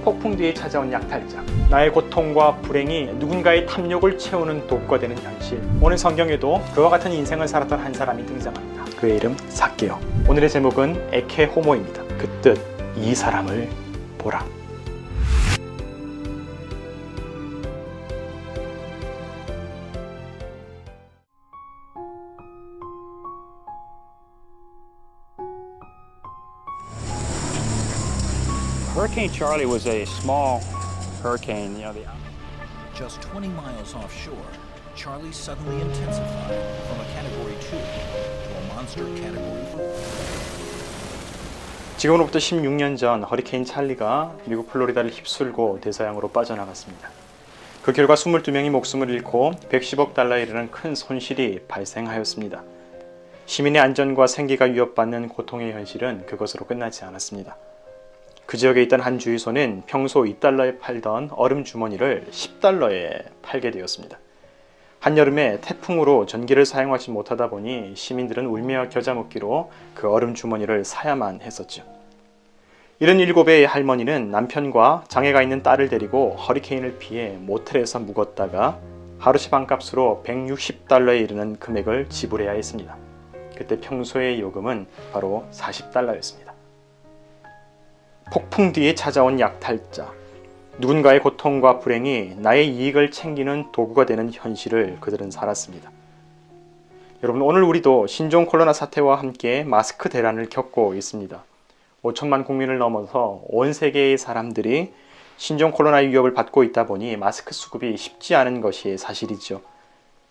폭풍 뒤에 찾아온 약탈자, 나의 고통과 불행이 누군가의 탐욕을 채우는 도구가 되는 현실. 오늘 성경에도 그와 같은 인생을 살았던 한 사람이 등장합니다. 그의 이름 삭개오. 오늘의 제목은 에케 호모입니다. 그 뜻, 이 사람을 보라. Hurricane Charlie was a small hurricane, Just 20 miles offshore, Charlie suddenly intensified from a Category 2 to a monster Category 4. 지금으로부터 16년 전 허리케인 찰리가 미국 플로리다를 휩쓸고 대서양으로 빠져나갔습니다. 그 결과 22명이 목숨을 잃고 110억 달러에 이르는 큰 손실이 발생하였습니다. 시민의 안전과 생계가 위협받는 고통의 현실은 그것으로 끝나지 않았습니다. 그 지역에 있던 한 주유소는 평소 2달러에 팔던 얼음 주머니를 10달러에 팔게 되었습니다. 한여름에 태풍으로 전기를 사용하지 못하다 보니 시민들은 울며 겨자 먹기로 그 얼음 주머니를 사야만 했었죠. 77의 할머니는 남편과 장애가 있는 딸을 데리고 허리케인을 피해 모텔에서 묵었다가 하루치 반값으로 160달러에 이르는 금액을 지불해야 했습니다. 그때 평소의 요금은 바로 40달러였습니다. 폭풍 뒤에 찾아온 약탈자, 누군가의 고통과 불행이 나의 이익을 챙기는 도구가 되는 현실을 그들은 살았습니다. 여러분, 오늘 우리도 신종 코로나 사태와 함께 마스크 대란을 겪고 있습니다. 5천만 국민을 넘어서 온 세계의 사람들이 신종 코로나의 위협을 받고 있다 보니 마스크 수급이 쉽지 않은 것이 사실이죠.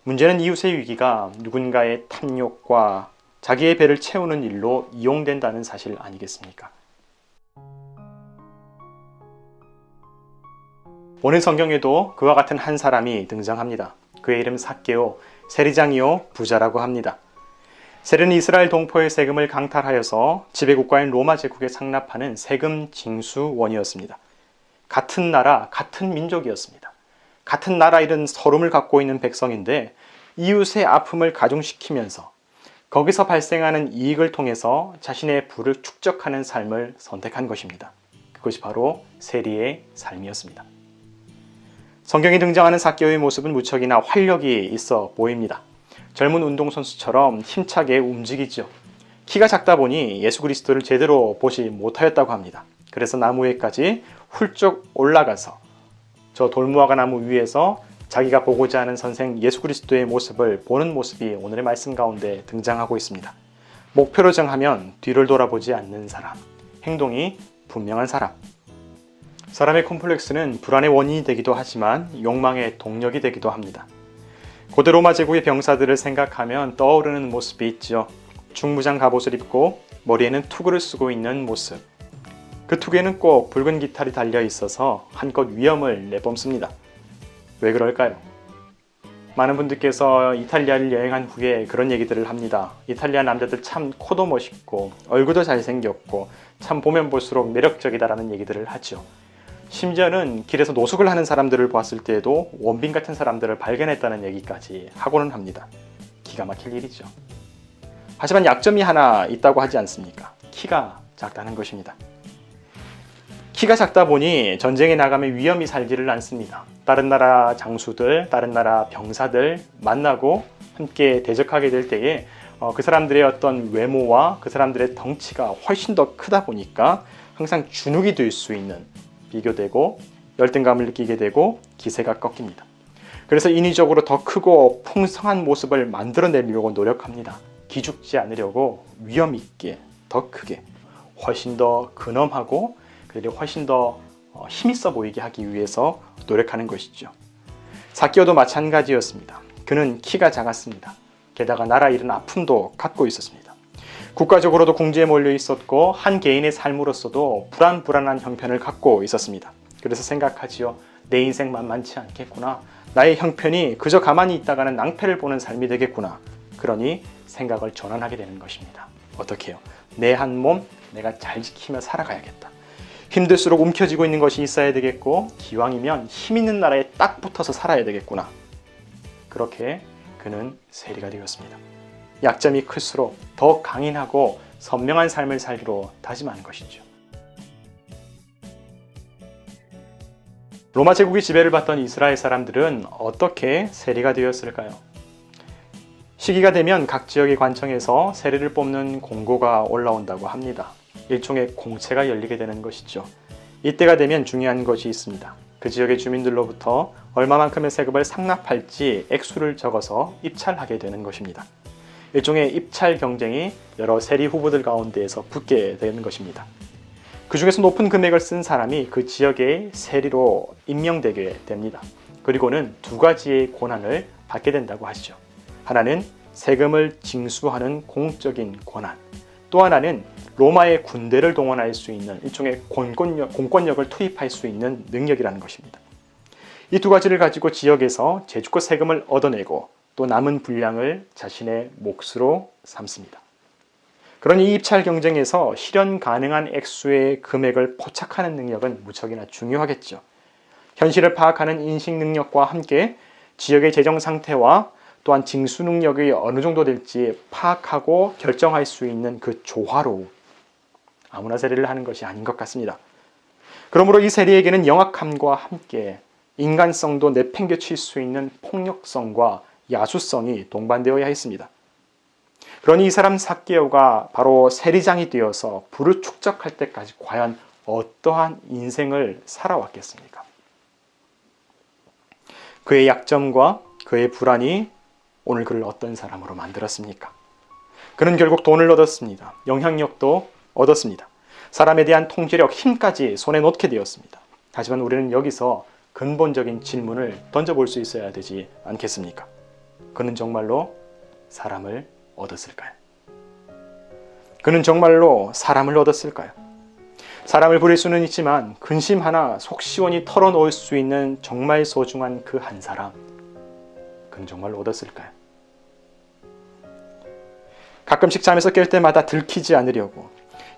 문제는 이웃의 위기가 누군가의 탐욕과 자기의 배를 채우는 일로 이용된다는 사실 아니겠습니까? 오늘 성경에도 그와 같은 한 사람이 등장합니다. 그의 이름 삭개오, 세리장이요 부자라고 합니다. 세리는 이스라엘 동포의 세금을 강탈하여서 지배국가인 로마 제국에 상납하는 세금 징수원이었습니다. 같은 나라, 같은 민족이었습니다. 같은 나라 이런 서름을 갖고 있는 백성인데 이웃의 아픔을 가중시키면서 거기서 발생하는 이익을 통해서 자신의 부를 축적하는 삶을 선택한 것입니다. 그것이 바로 세리의 삶이었습니다. 성경에 등장하는 삭개오의 모습은 무척이나 활력이 있어 보입니다. 젊은 운동선수처럼 힘차게 움직이죠. 키가 작다 보니 예수 그리스도를 제대로 보지 못하였다고 합니다. 그래서 나무 위에까지 훌쩍 올라가서 저 돌무화과 나무 위에서 자기가 보고자 하는 선생 예수 그리스도의 모습을 보는 모습이 오늘의 말씀 가운데 등장하고 있습니다. 목표를 정하면 뒤를 돌아보지 않는 사람, 행동이 분명한 사람. 사람의 콤플렉스는 불안의 원인이 되기도 하지만 욕망의 동력이 되기도 합니다. 고대 로마 제국의 병사들을 생각하면 떠오르는 모습이 있죠. 중무장 갑옷을 입고 머리에는 투구를 쓰고 있는 모습. 그 투구에는 꼭 붉은 깃털이 달려 있어서 한껏 위험을 내뿜습니다. 왜 그럴까요? 많은 분들께서 이탈리아를 여행한 후에 그런 얘기들을 합니다. 이탈리아 남자들 참 코도 멋있고 얼굴도 잘생겼고 참 보면 볼수록 매력적이다라는 얘기들을 하죠. 심지어는 길에서 노숙을 하는 사람들을 보았을 때에도 원빈 같은 사람들을 발견했다는 얘기까지 하고는 합니다. 기가 막힐 일이죠. 하지만 약점이 하나 있다고 하지 않습니까? 키가 작다는 것입니다. 키가 작다 보니 전쟁에 나가면 위험이 살지를 않습니다. 다른 나라 장수들, 다른 나라 병사들 만나고 함께 대적하게 될 때에 그 사람들의 어떤 외모와 그 사람들의 덩치가 훨씬 더 크다 보니까 항상 주눅이 들 수 있는, 비교되고 열등감을 느끼게 되고 기세가 꺾입니다. 그래서 인위적으로 더 크고 풍성한 모습을 만들어내려고 노력합니다. 기죽지 않으려고 위험 있게, 더 크게, 훨씬 더 근엄하고 그들이 훨씬 더 힘있어 보이게 하기 위해서 노력하는 것이죠. 삭개오도 마찬가지였습니다. 그는 키가 작았습니다. 게다가 나라 잃은 아픔도 갖고 있었습니다. 국가적으로도 궁지에 몰려 있었고 한 개인의 삶으로서도 불안한 형편을 갖고 있었습니다. 그래서 생각하지요. 내 인생 만만치 않겠구나. 나의 형편이 그저 가만히 있다가는 낭패를 보는 삶이 되겠구나. 그러니 생각을 전환하게 되는 것입니다. 어떻게 해요? 내 한 몸 내가 잘 지키며 살아가야겠다. 힘들수록 움켜쥐고 있는 것이 있어야 되겠고 기왕이면 힘 있는 나라에 딱 붙어서 살아야 되겠구나. 그렇게 그는 세리가 되었습니다. 약점이 클수록 더 강인하고 선명한 삶을 살기로 다짐하는 것이죠. 로마 제국의 지배를 받던 이스라엘 사람들은 어떻게 세리가 되었을까요? 시기가 되면 각 지역의 관청에서 세리를 뽑는 공고가 올라온다고 합니다. 일종의 공채가 열리게 되는 것이죠. 이때가 되면 중요한 것이 있습니다. 그 지역의 주민들로부터 얼마만큼의 세금을 상납할지 액수를 적어서 입찰하게 되는 것입니다. 일종의 입찰 경쟁이 여러 세리 후보들 가운데에서 붙게 되는 것입니다. 그 중에서 높은 금액을 쓴 사람이 그 지역의 세리로 임명되게 됩니다. 그리고는 두 가지의 권한을 받게 된다고 하시죠. 하나는 세금을 징수하는 공적인 권한, 또 하나는 로마의 군대를 동원할 수 있는 일종의 공권력을 투입할 수 있는 능력이라는 것입니다. 이 두 가지를 가지고 지역에서 제주껏 세금을 얻어내고 또 남은 분량을 자신의 몫으로 삼습니다. 그러니 이 입찰 경쟁에서 실현 가능한 액수의 금액을 포착하는 능력은 무척이나 중요하겠죠. 현실을 파악하는 인식 능력과 함께 지역의 재정 상태와 또한 징수 능력이 어느 정도 될지 파악하고 결정할 수 있는 그 조화로 아무나 세리를 하는 것이 아닌 것 같습니다. 그러므로 이 세리에게는 영악함과 함께 인간성도 내팽개칠 수 있는 폭력성과 야수성이 동반되어야 했습니다. 그러니 이 사람 삭개오가 바로 세리장이 되어서 부를 축적할 때까지 과연 어떠한 인생을 살아왔겠습니까? 그의 약점과 그의 불안이 오늘 그를 어떤 사람으로 만들었습니까? 그는 결국 돈을 얻었습니다. 영향력도 얻었습니다. 사람에 대한 통제력, 힘까지 손에 놓게 되었습니다. 하지만 우리는 여기서 근본적인 질문을 던져볼 수 있어야 되지 않겠습니까? 그는 정말로 사람을 얻었을까요? 그는 정말로 사람을 얻었을까요? 사람을 부릴 수는 있지만 근심 하나 속 시원히 털어놓을 수 있는 정말 소중한 그 한 사람, 그는 정말로 얻었을까요? 가끔씩 잠에서 깰 때마다 들키지 않으려고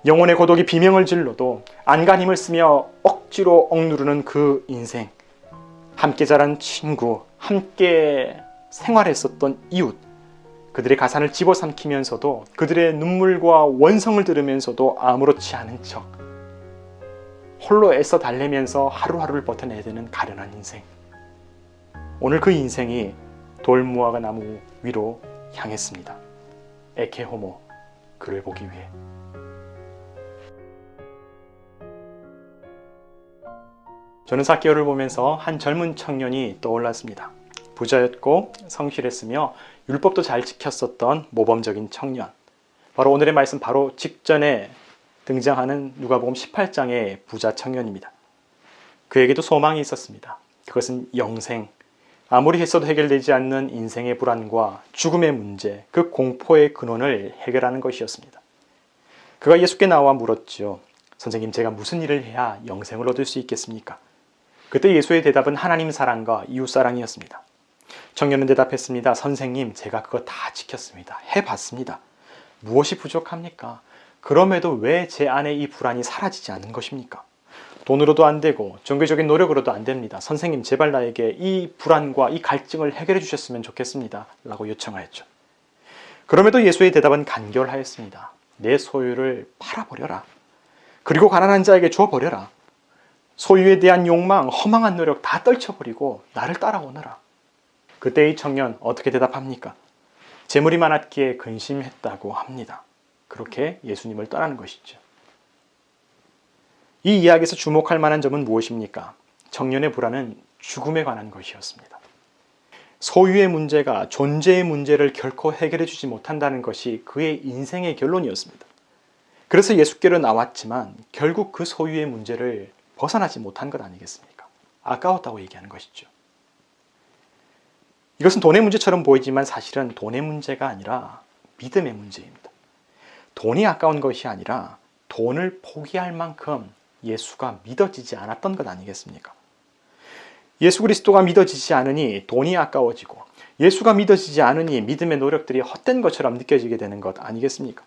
영혼의 고독이 비명을 질러도 안간 힘을 쓰며 억지로 억누르는 그 인생, 함께 자란 친구, 함께 생활했었던 이웃, 그들의 가산을 집어삼키면서도 그들의 눈물과 원성을 들으면서도 아무렇지 않은 척 홀로 애써 달래면서 하루하루를 버텨내야 되는 가련한 인생. 오늘 그 인생이 돌무화과 나무 위로 향했습니다. 에케 호모, 그를 보기 위해. 저는 삭개오를 보면서 한 젊은 청년이 떠올랐습니다. 부자였고 성실했으며 율법도 잘 지켰었던 모범적인 청년. 바로 오늘의 말씀 바로 직전에 등장하는 누가복음 18장의 부자 청년입니다. 그에게도 소망이 있었습니다. 그것은 영생, 아무리 했어도 해결되지 않는 인생의 불안과 죽음의 문제, 그 공포의 근원을 해결하는 것이었습니다. 그가 예수께 나와 물었죠. 선생님, 제가 무슨 일을 해야 영생을 얻을 수 있겠습니까? 그때 예수의 대답은 하나님 사랑과 이웃 사랑이었습니다. 청년은 대답했습니다. 선생님, 제가 그거 다 지켰습니다. 해봤습니다. 무엇이 부족합니까? 그럼에도 왜 제 안에 이 불안이 사라지지 않는 것입니까? 돈으로도 안 되고 종교적인 노력으로도 안 됩니다. 선생님, 제발 나에게 이 불안과 이 갈증을 해결해 주셨으면 좋겠습니다. 라고 요청하였죠. 그럼에도 예수의 대답은 간결하였습니다. 내 소유를 팔아버려라. 그리고 가난한 자에게 줘버려라. 소유에 대한 욕망, 허망한 노력 다 떨쳐버리고 나를 따라오너라. 그때 이 청년 어떻게 대답합니까? 재물이 많았기에 근심했다고 합니다. 그렇게 예수님을 떠나는 것이죠. 이 이야기에서 주목할 만한 점은 무엇입니까? 청년의 불안은 죽음에 관한 것이었습니다. 소유의 문제가 존재의 문제를 결코 해결해 주지 못한다는 것이 그의 인생의 결론이었습니다. 그래서 예수께로 나왔지만 결국 그 소유의 문제를 벗어나지 못한 것 아니겠습니까? 아까웠다고 얘기하는 것이죠. 이것은 돈의 문제처럼 보이지만 사실은 돈의 문제가 아니라 믿음의 문제입니다. 돈이 아까운 것이 아니라 돈을 포기할 만큼 예수가 믿어지지 않았던 것 아니겠습니까? 예수 그리스도가 믿어지지 않으니 돈이 아까워지고 예수가 믿어지지 않으니 믿음의 노력들이 헛된 것처럼 느껴지게 되는 것 아니겠습니까?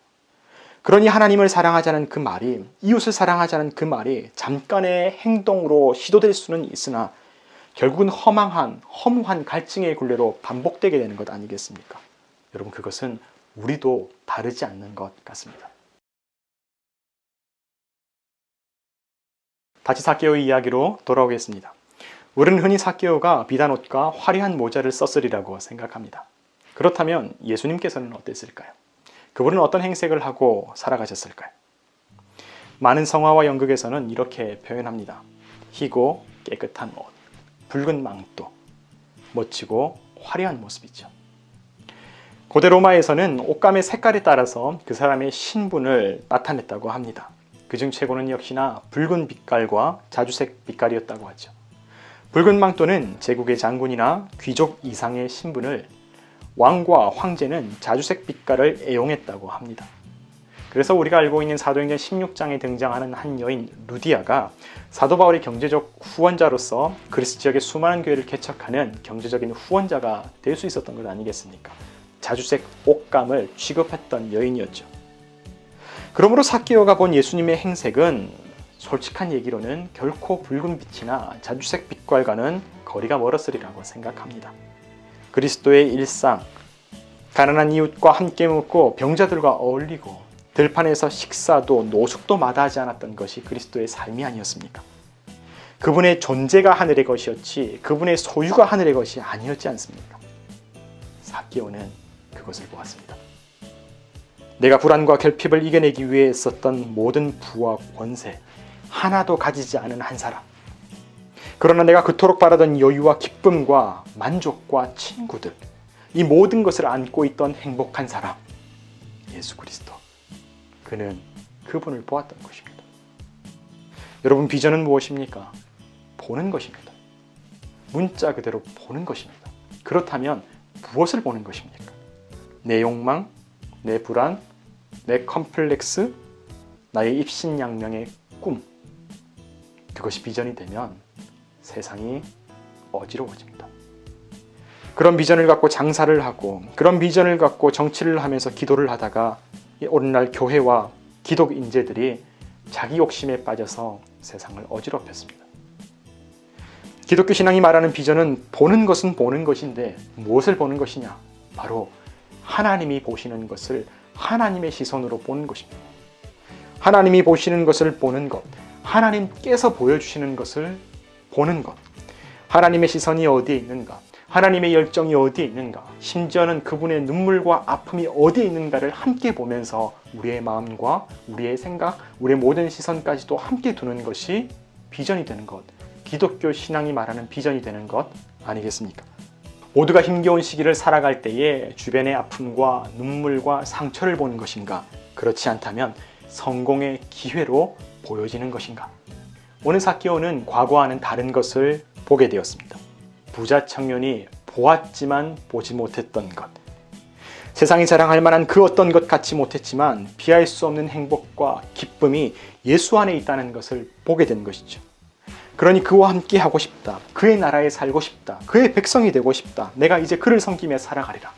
그러니 하나님을 사랑하자는 그 말이, 이웃을 사랑하자는 그 말이 잠깐의 행동으로 시도될 수는 있으나 결국은 허무한 갈증의 굴레로 반복되게 되는 것 아니겠습니까? 여러분, 그것은 우리도 다르지 않는 것 같습니다. 다시 삭개오의 이야기로 돌아오겠습니다. 우리는 흔히 삭개오가 비단 옷과 화려한 모자를 썼으리라고 생각합니다. 그렇다면 예수님께서는 어땠을까요? 그분은 어떤 행색을 하고 살아가셨을까요? 많은 성화와 연극에서는 이렇게 표현합니다. 희고 깨끗한 옷, 붉은 망토, 멋지고 화려한 모습이죠. 고대 로마에서는 옷감의 색깔에 따라서 그 사람의 신분을 나타냈다고 합니다. 그중 최고는 역시나 붉은 빛깔과 자주색 빛깔이었다고 하죠. 붉은 망토는 제국의 장군이나 귀족 이상의 신분을, 왕과 황제는 자주색 빛깔을 애용했다고 합니다. 그래서 우리가 알고 있는 사도행전 16장에 등장하는 한 여인 루디아가 사도 바울의 경제적 후원자로서 그리스 지역의 수많은 교회를 개척하는 경제적인 후원자가 될 수 있었던 것 아니겠습니까? 자주색 옷감을 취급했던 여인이었죠. 그러므로 삭개오가 본 예수님의 행색은 솔직한 얘기로는 결코 붉은 빛이나 자주색 빛깔과는 거리가 멀었으리라고 생각합니다. 그리스도의 일상, 가난한 이웃과 함께 먹고 병자들과 어울리고 들판에서 식사도 노숙도 마다하지 않았던 것이 그리스도의 삶이 아니었습니까? 그분의 존재가 하늘의 것이었지 그분의 소유가 하늘의 것이 아니었지 않습니까? 삭개오는 그것을 보았습니다. 내가 불안과 결핍을 이겨내기 위해 썼던 모든 부와 권세 하나도 가지지 않은 한 사람, 그러나 내가 그토록 바라던 여유와 기쁨과 만족과 친구들, 이 모든 것을 안고 있던 행복한 사람, 예수 그리스도. 그는 그분을 보았던 것입니다. 여러분, 비전은 무엇입니까? 보는 것입니다. 문자 그대로 보는 것입니다. 그렇다면 무엇을 보는 것입니까? 내 욕망, 내 불안, 내 컴플렉스, 나의 입신양명의 꿈. 그것이 비전이 되면 세상이 어지러워집니다. 그런 비전을 갖고 장사를 하고 그런 비전을 갖고 정치를 하면서 기도를 하다가 오늘날 교회와 기독 인재들이 자기 욕심에 빠져서 세상을 어지럽혔습니다. 기독교 신앙이 말하는 비전은 보는 것은 보는 것인데 무엇을 보는 것이냐? 바로 하나님이 보시는 것을 하나님의 시선으로 보는 것입니다. 하나님이 보시는 것을 보는 것, 하나님께서 보여주시는 것을 보는 것, 하나님의 시선이 어디에 있는가, 하나님의 열정이 어디에 있는가, 심지어는 그분의 눈물과 아픔이 어디에 있는가를 함께 보면서 우리의 마음과 우리의 생각, 우리의 모든 시선까지도 함께 두는 것이 비전이 되는 것, 기독교 신앙이 말하는 비전이 되는 것 아니겠습니까? 모두가 힘겨운 시기를 살아갈 때에 주변의 아픔과 눈물과 상처를 보는 것인가? 그렇지 않다면 성공의 기회로 보여지는 것인가? 오늘 삭개오는 과거와는 다른 것을 보게 되었습니다. 부자 청년이 보았지만 보지 못했던 것, 세상이 자랑할 만한 그 어떤 것 갖지 못했지만 비할 수 없는 행복과 기쁨이 예수 안에 있다는 것을 보게 된 것이죠. 그러니 그와 함께 하고 싶다. 그의 나라에 살고 싶다. 그의 백성이 되고 싶다. 내가 이제 그를 섬기며 살아가리라.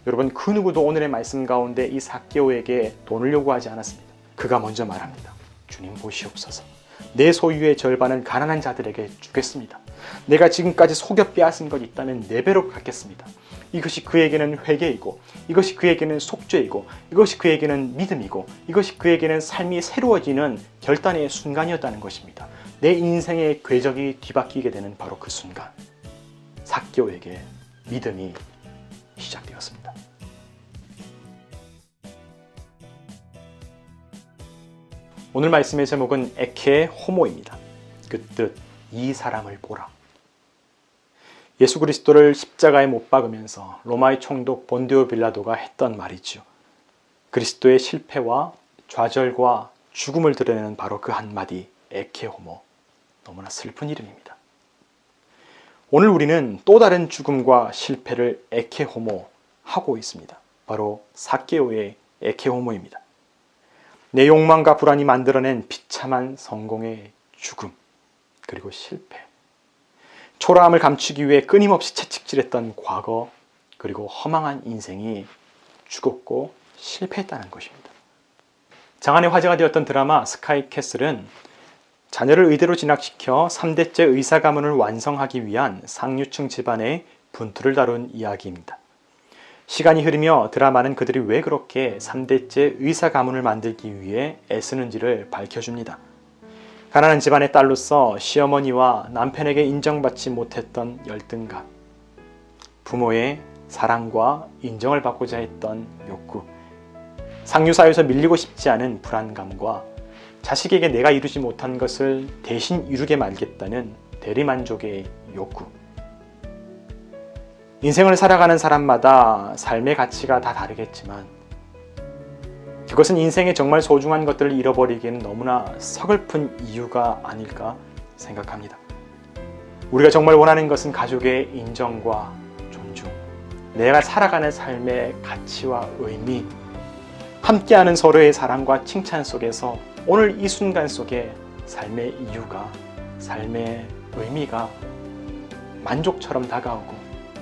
여러분, 그 누구도 오늘의 말씀 가운데 이 삭개오에게 돈을 요구하지 않았습니다. 그가 먼저 말합니다. 주님 보시옵소서. 내 소유의 절반은 가난한 자들에게 주겠습니다. 내가 지금까지 속여 빼앗은 것 있다면 4배로 갚겠습니다. 이것이 그에게는 회개이고, 이것이 그에게는 속죄이고, 이것이 그에게는 믿음이고, 이것이 그에게는 삶이 새로워지는 결단의 순간이었다는 것입니다. 내 인생의 궤적이 뒤바뀌게 되는 바로 그 순간, 삭개오에게 믿음이 시작되었습니다. 오늘 말씀의 제목은 에케 호모입니다. 그 뜻, 이 사람을 보라. 예수 그리스도를 십자가에 못 박으면서 로마의 총독 본디오 빌라도가 했던 말이죠. 그리스도의 실패와 좌절과 죽음을 드러내는 바로 그 한마디, 에케 호모. 너무나 슬픈 이름입니다. 오늘 우리는 또 다른 죽음과 실패를 에케 호모 하고 있습니다. 바로 삭개오의 에케 호모입니다. 내 욕망과 불안이 만들어낸 비참한 성공의 죽음, 그리고 실패. 초라함을 감추기 위해 끊임없이 채찍질했던 과거, 그리고 허망한 인생이 죽었고 실패했다는 것입니다. 장안의 화제가 되었던 드라마 스카이 캐슬은 자녀를 의대로 진학시켜 3대째 의사 가문을 완성하기 위한 상류층 집안의 분투를 다룬 이야기입니다. 시간이 흐르며 드라마는 그들이 왜 그렇게 3대째 의사 가문을 만들기 위해 애쓰는지를 밝혀줍니다. 가난한 집안의 딸로서 시어머니와 남편에게 인정받지 못했던 열등감, 부모의 사랑과 인정을 받고자 했던 욕구, 상류사회에서 밀리고 싶지 않은 불안감과 자식에게 내가 이루지 못한 것을 대신 이루게 말겠다는 대리만족의 욕구. 인생을 살아가는 사람마다 삶의 가치가 다 다르겠지만 그것은 인생의 정말 소중한 것들을 잃어버리기에는 너무나 서글픈 이유가 아닐까 생각합니다. 우리가 정말 원하는 것은 가족의 인정과 존중, 내가 살아가는 삶의 가치와 의미, 함께하는 서로의 사랑과 칭찬 속에서 오늘 이 순간 속에 삶의 이유가, 삶의 의미가 만족처럼 다가오고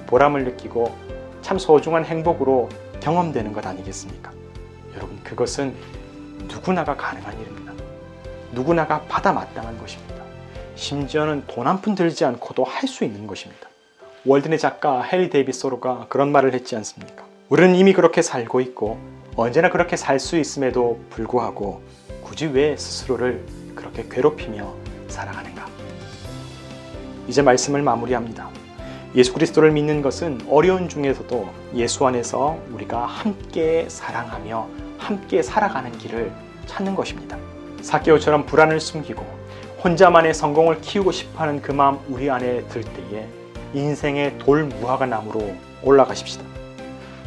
보람을 느끼고 참 소중한 행복으로 경험되는 것 아니겠습니까? 여러분, 그것은 누구나가 가능한 일입니다. 누구나가 받아 마땅한 것입니다. 심지어는 돈 한 푼 들지 않고도 할 수 있는 것입니다. 월드의 작가 해리 데이빗 소로가 그런 말을 했지 않습니까? 우리는 이미 그렇게 살고 있고 언제나 그렇게 살 수 있음에도 불구하고 굳이 왜 스스로를 그렇게 괴롭히며 살아가는가? 이제 말씀을 마무리합니다. 예수 그리스도를 믿는 것은 어려운 중에서도 예수 안에서 우리가 함께 사랑하며 함께 살아가는 길을 찾는 것입니다. 삭개오처럼 불안을 숨기고 혼자만의 성공을 키우고 싶어하는 그 마음 우리 안에 들 때에 인생의 돌무화과 나무로 올라가십시다.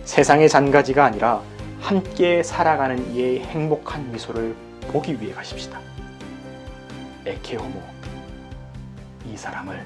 세상의 잔가지가 아니라 함께 살아가는 이의 행복한 미소를 보기 위해 가십시다. 에케 호모, 이 사람을